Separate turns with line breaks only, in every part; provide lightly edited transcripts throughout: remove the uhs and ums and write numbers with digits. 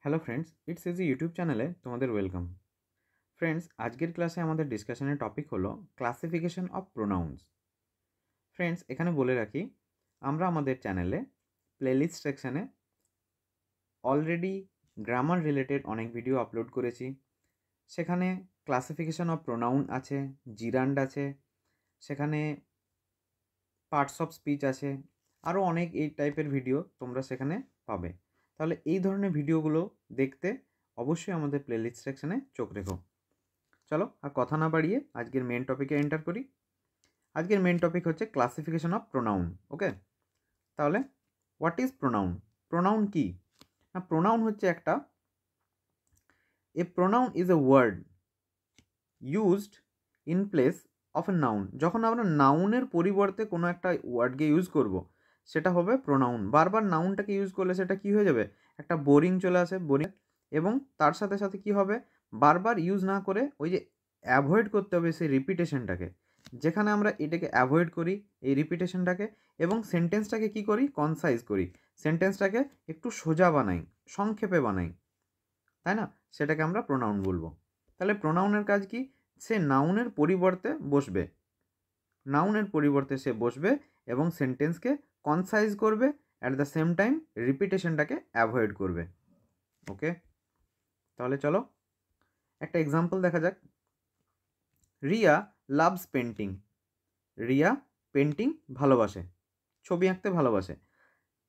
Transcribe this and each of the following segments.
Hello friends, it's easy YouTube চ্যানেলে তোমাদের welcome. Friends, আজকের ক্লাসে আমাদের ডিসকাশনের টপিক হলো ক্লাসিফিকেশন অফ প্রোনাউন্স। ফ্রেন্ডস, এখানে বলে রাখি, আমরা আমাদের চ্যানেলে প্লেলিস্ট সেকশানে অলরেডি গ্রামার রিলেটেড অনেক ভিডিও আপলোড করেছি। সেখানে ক্লাসিফিকেশন অফ প্রোনাউন আছে, জিরান্ড আছে, সেখানে পার্টস অফ স্পিচ আছে, আরও অনেক এই টাইপের ভিডিও তোমরা সেখানে পাবে। তাহলে এই ধরনের ভিডিওগুলো দেখতে অবশ্যই আমাদের প্লেলিস্ট সেকশানে চোখ রেখো। চলো আর কথা না বাড়িয়ে আজকের মেন টপিকে এন্টার করি। আজকের মেন টপিক হচ্ছে ক্লাসিফিকেশন অফ প্রোনাউন। ওকে, তাহলে হোয়াট ইজ প্রোনাউন? প্রোনাউন কি না? প্রোনাউন হচ্ছে একটা pronoun is a word used in place of a noun. যখন আমরা নাউনের পরিবর্তে কোনো একটা ওয়ার্ডকে ইউজ করব, সেটা হবে প্রোনাউন। বারবার নাউনটাকে ইউজ করলে সেটা কি হয়ে যাবে, একটা বোরিং চলে আসে, বোরিং। এবং তার সাথে সাথে কি হবে, বারবার ইউজ না করে ওই যে অ্যাভয়েড করতে হবে সেই রিপিটেশনটাকে। যেখানে আমরা এটাকে অ্যাভয়েড করি, এই রিপিটেশনটাকে, এবং সেন্টেন্সটাকে কি করি, কনসাইজ করি, সেন্টেন্সটাকে একটু সোজা বানাই, সংক্ষেপে বানাই, তাই না? সেটাকে আমরা প্রোনাউন বলবো। তাহলে প্রোনাউনের কাজ কি? সে নাউনের পরিবর্তে বসবে, নাউনের পরিবর্তে সে বসবে এবং সেন্টেন্সকে কনসাইজ করবে, অ্যাট দ্য সেম টাইম রিপিটেশনটাকে অ্যাভয়েড করবে। ওকে, তাহলে চলো একটা এক্সাম্পল দেখা যাক। Riya loves painting. Riya painting ভালোবাসে, ছবি আঁকতে ভালোবাসে।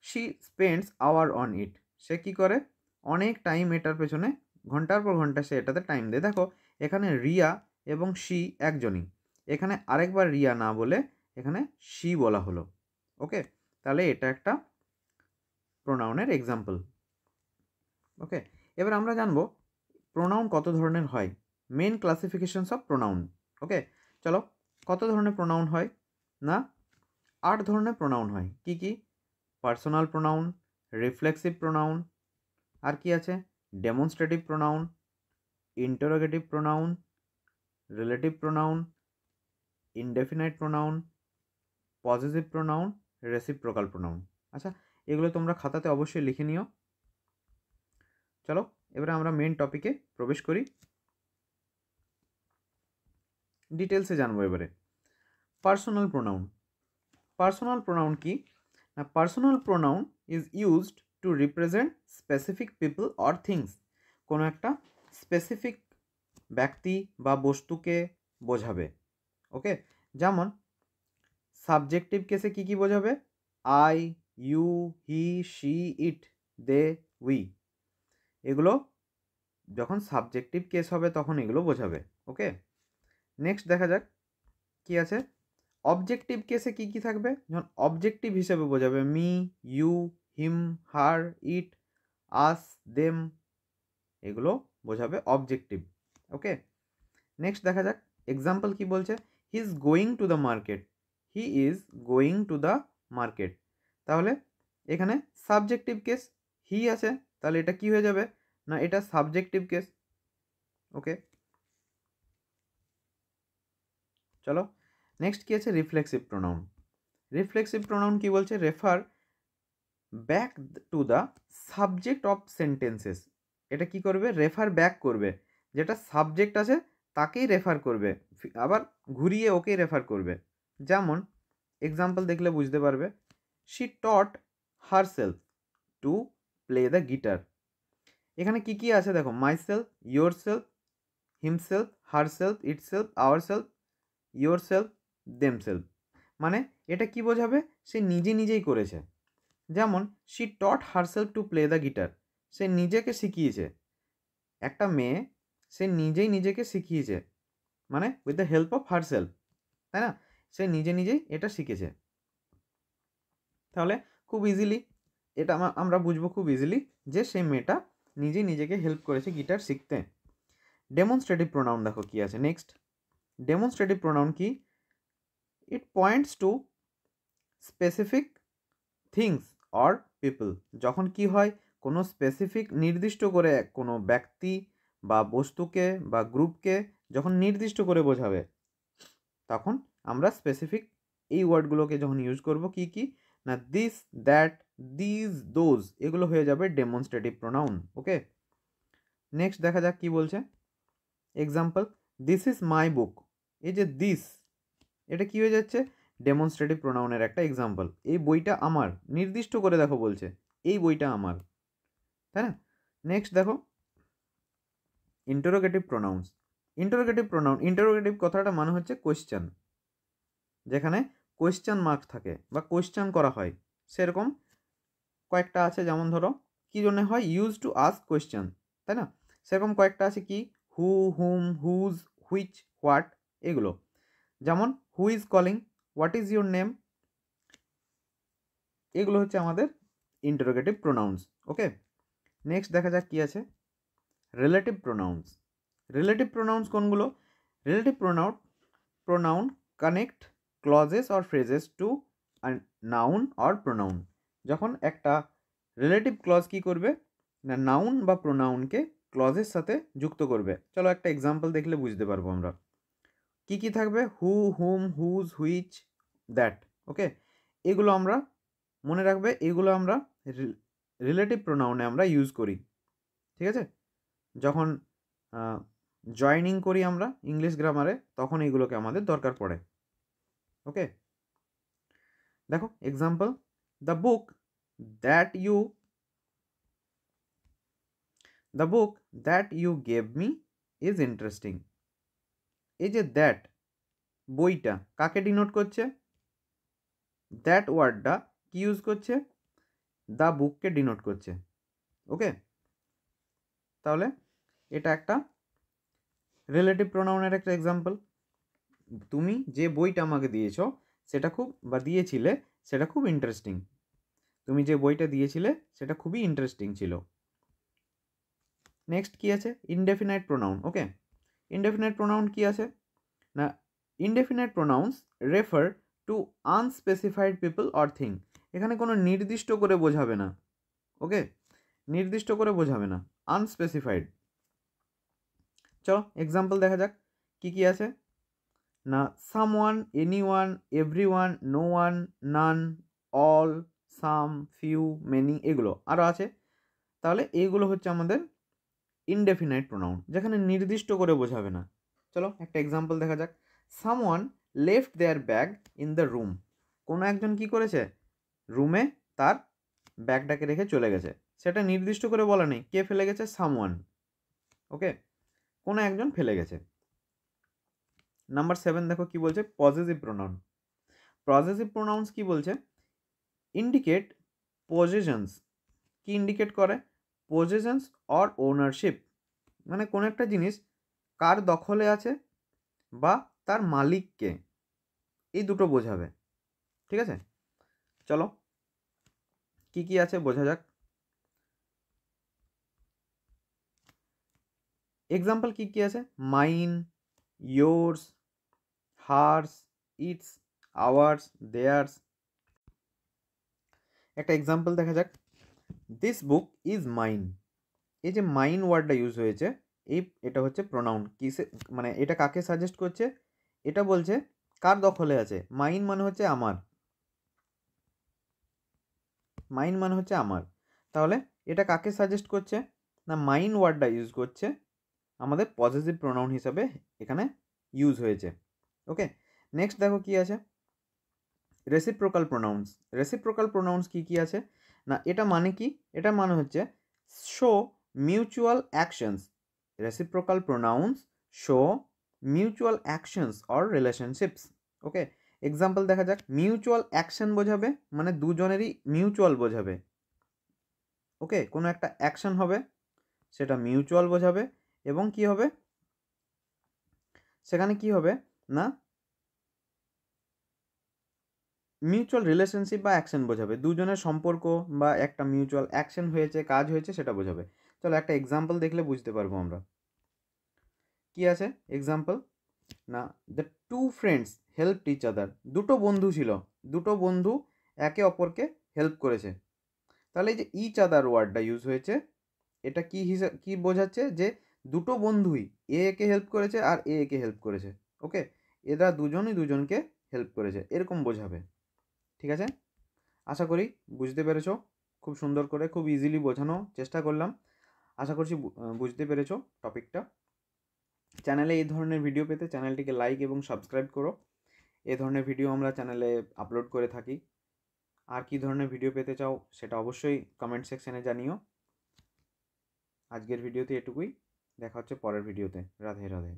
She spends hour on it. সে কী করে, অনেক টাইম এটার পেছনে, ঘন্টার পর ঘন্টা সে এটাতে টাইম দেয়। দেখো, এখানে রিয়া এবং শি একজনই, এখানে আরেকবার রিয়া না বলে এখানে শি বলা হলো। ওকে, তাহলে এটা একটা প্রোনাউনের এক্সাম্পল। ওকে, এবার আমরা জানবো প্রোনাউন কত ধরনের হয়, মেন ক্লাসিফিকেশনস অফ প্রোনাউন। ওকে, চলো, কত ধরনের প্রোনাউন হয় না? 8 ধরনের প্রোনাউন হয়। কি কি? পার্সোনাল প্রোনাউন, রিফ্লেক্সিভ প্রোনাউন, আর কি আছে, demonstrative pronoun, interrogative pronoun, relative pronoun, indefinite pronoun, positive pronoun, reciprocal pronoun. আচ্ছা, এগুলো তোমরা খাতাতে অবশ্যই লিখে নিও। চলো এবারে আমরা মেন টপিকে প্রবেশ করি, ডিটেলসে জানবো এবারে। Personal pronoun. পার্সোনাল প্রোনাউন কি না? Personal pronoun is used to represent specific people or things. কোনো একটা স্পেসিফিক ব্যক্তি বা বস্তুকে বোঝাবে। ওকে, যেমন সাবজেক্টিভ কেসে কি কি বোঝাবে? I, you, he, she, it, they, we. এগুলো যখন সাবজেক্টিভ কেস হবে তখন এগুলো বোঝাবে। ওকে, নেক্সট দেখা যাক কি আছে। অবজেক্টিভ কেসে কি কি থাকবে? যখন অবজেক্টিভ হিসেবে বোঝাবে me, you, him, her, it, us, them, এগুলো বোঝাবে অবজেক্টিভ। ওকে, নেক্সট দেখা যাক এক্সাম্পল কি বলছে। He is going to the market. He is going to the market. তাহলে এখানে সাবজেক্টিভ কেস হি আছে, তাহলে এটা কি হয়ে যাবে না, এটা সাবজেক্টিভ কেস। ওকে, চলো নেক্সট কি আছে, রিফ্লেক্সিভ প্রোনাউন। রিফ্লেক্সিভ প্রোনাউন কি বলছে? Refer back to the subject of sentences. এটা কি করবে? রেফার ব্যাক করবে, যেটা সাবজেক্ট আছে তাকেই রেফার করবে, আবার ঘুরিয়ে ওকেই রেফার করবে। যেমন এক্সাম্পল দেখলে বুঝতে পারবে। She taught herself to play the guitar. এখানে কি কি আছে দেখো, myself, yourself, himself, herself, itself, ourself, yourself, themself. মানে এটা কি বোঝাবে? সে নিজে নিজেই করেছে। যেমন she taught herself to play the guitar. সে নিজেকে শিখিয়েছে, একটা মেয়ে সে নিজেই নিজেকে শিখিয়েছে, মানে with the help of herself, তাই না? সে নিজে নিজেই এটা শিখেছে। তাহলে খুব ইজিলি এটা আমরা বুঝবো খুব ইজিলি যে সেই মেয়েটা নিজেই নিজেকে হেল্প করেছে গিটার শিখতে। ডেমনস্ট্রেটিভ প্রোনাউন দেখো কি আছে নেক্সট। ডেমনস্ট্রেটিভ প্রোনাউন কি? It points to specific things or people. যখন কি হয়, কোনো স্পেসিফিক নির্দিষ্ট করে কোনো ব্যক্তি বা বস্তুকে বা গ্রুপকে যখন নির্দিষ্ট করে বোঝাবে, তখন আমরা স্পেসিফিক এই ওয়ার্ডগুলোকে যখন ইউজ করব, কি কি না, দিস, দ্যাট, দিস, দোজ, এগুলো হয়ে যাবে ডেমনস্ট্রেটিভ প্রোনাউন। ওকে, নেক্সট দেখা যাক কি বলছে। এক্সাম্পল, দিস ইজ মাই বুক। এই যে দিস, এটা কি হয়ে যাচ্ছে, ডেমনস্ট্রেটিভ প্রোনাউনের একটা এক্সাম্পল। এই বইটা আমার, নির্দিষ্ট করে দেখো বলছে এই বইটা আমার, তাই না? নেক্সট দেখো ইন্টারোগেটিভ প্রোনাউন্স। ইন্টারোগেটিভ কথাটা মানে হচ্ছে কোয়েশ্চেন, যেখানে কোয়েশ্চেন মার্ক থাকে বা কোয়েশ্চেন করা হয়, সেরকম কয়েকটা আছে। যেমন ধরো কী জন্য হয়, ইউজ টু আস্ক কোয়েশ্চেন, তাই না? সেরকম কয়েকটা আছে কি, হু, হুম, হুজ, হুইচ, হোয়াট, এগুলো। যেমন who is calling, what is your name, এগুলো হচ্ছে আমাদের ইন্টারোগেটিভ প্রোনাউন্স। ওকে, নেক্সট দেখা যাক কি আছে, রিলেটিভ প্রোনাউন্স। রিলেটিভ প্রোনাউন্স কোনগুলো? Relative pronoun connect clauses or phrases two noun or pronoun. যখন একটা রিলেটিভ ক্লজ কি করবে না, নাউন বা প্রোনাউনকে ক্লজের সাথে যুক্ত করবে। চলো একটা এক্সাম্পল দেখলে বুঝতে পারবো আমরা কি কি থাকবে। হু, হুম, হুজ, হুইচ, দ্যাট। ওকে, এগুলো আমরা মনে রাখবে, এগুলো আমরা রিলেটিভ প্রোনাউনে আমরা ইউজ করি, ঠিক আছে? যখন জয়নিং করি আমরা ইংলিশ গ্রামারে, তখন এগুলোকে আমাদের দরকার পড়ে। ওকে, দেখো example, the book that you gave me is interesting. এই যে দ্যাট, বইটা কাকে ডিনোট করছে? দ্যাট ওয়ার্ডটা কি ইউজ করছে? দ্য বুককে ডিনোট করছে। ওকে, তাহলে এটা একটা রিলেটিভ প্রোনাউনের একটা এক্সাম্পল। তুমি যে বইটা আমাকে দিয়েছো সেটা দিয়েছিলে সেটা খুব ইন্টারেস্টিং। তুমি যে বইটা দিয়েছিলে সেটা খুবই ইন্টারেস্টিং ছিল। নেক্সট কি আছে, ইনডেফিনাইট প্রোনাউন। ওকে, ইনডেফিনাইট প্রোনাউন কি আছে না, indefinite pronounce refer to unspecified people or thing. এখানে কোনো নির্দিষ্ট করে বোঝাবে না। ওকে, নির্দিষ্ট করে বোঝাবে না, আনস্পেসিফাইড। চলো এক্সাম্পল দেখা যাক কি কি আছে না, someone, anyone, everyone, no one, none, all, some, few, many, এগুলো আরও আছে। তাহলে এইগুলো হচ্ছে আমাদের ইনডেফিনাইট প্রোনাউন, যেখানে নির্দিষ্ট করে বোঝাবে না। চলো একটা এক্সাম্পল দেখা যাক, someone left their bag in the room. কোনো একজন কি করেছে, রুমে তার ব্যাগটাকে রেখে চলে গেছে। সেটা নির্দিষ্ট করে বলা নেই কে ফেলে গেছে, সামওয়ান। ওকে, কোনো একজন ফেলে গেছে। নাম্বার 7 দেখো কি বলছে, পজেসিভ প্রোনাউন। পজেসিভ প্রোনাউন্স কি বলছে, ইন্ডিকেট পজেশনস। কি ইন্ডিকেট করে, পজেশনস অর ওনারশিপ, মানে কোনো একটা জিনিস কার দখলে আছে বা তার মালিককে, এই দুটো বোঝাবে। ঠিক আছে, চলো কি কি আছে বোঝা যাক। এক্সাম্পল কি কি আছে, mine, yours, hers, its, ours, theirs. একটা এক্সাম্পল দেখা যাক, দিস বুক ইজ মাইন। এই যে মাইন ওয়ার্ডটা ইউজ হয়েছে, এটা হচ্ছে প্রোনাউন। কিসে মানে এটা কাকে সাজেস্ট করছে, এটা বলছে কার দখলে আছে। মাইন মানে হচ্ছে আমার, মাইন মানে হচ্ছে আমার। তাহলে এটা কাকে সাজেস্ট করছে না, মাইন ওয়ার্ডটা ইউজ করছে আমাদের পজেসিভ প্রোনাউন হিসাবে এখানে ইউজ হয়েছে। ওকে, নেক্সট দেখো কি আছে, রেসিপ্রোকাল প্রোনাউন্স। রেসিপ্রোকাল প্রোনাউন্স কি কি আছে না, এটা মানে কি, এটা মানে হচ্ছে show mutual actions. Reciprocal pronounce show mutual actions or relationships. Okay, example দেখা যাক, মিউচুয়াল অ্যাকশন বোঝাবে মানে দুজনেরই মিউচুয়াল বোঝাবে। ওকে, কোনো একটা অ্যাকশন হবে সেটা মিউচুয়াল বোঝাবে, এবং কি হবে সেখানে কি হবে না, মিউচুয়াল রিলেশনশিপ বা অ্যাকশন বোঝাবে, দুজনের সম্পর্ক বা একটা মিউচুয়াল অ্যাকশন হয়েছে, কাজ হয়েছে, সেটা বোঝাবে। চলো একটা এক্সাম্পল দেখলে বুঝতে পারবো আমরা কি আছে। এক্সাম্পল না, the two friends helped each other. দুটো বন্ধু ছিল, দুটো বন্ধু একে অপরকে হেল্প করেছে। তাহলে এই যে ইচ আদার ওয়ার্ডটা ইউজ হয়েছে, এটা কি বোঝাচ্ছে যে দুটো বন্ধুই এ একে হেল্প করেছে আর এ একে হেল্প করেছে। ওকে, এরা দুজনই দুজনকে হেল্প করেছে, এরকম বোঝাবে। ঠিক আছে, আশা করি বুঝতে পেরেছো। খুব সুন্দর করে খুব ইজিলি বোঝানো চেষ্টা করলাম। আশা করছি বুঝতে পেরেছো টপিকটা। চ্যানেলে এই ধরনের ভিডিও পেতে চ্যানেলটিকে লাইক এবং সাবস্ক্রাইব করো। এই ধরনের ভিডিও আমরা চ্যানেলে আপলোড করে থাকি। আর কী ধরনের ভিডিও পেতে চাও সেটা অবশ্যই কমেন্ট সেকশানে জানিও। আজকের ভিডিওতে এটুকুই, দেখা হচ্ছে পরের ভিডিওতে। রাধে রাধে।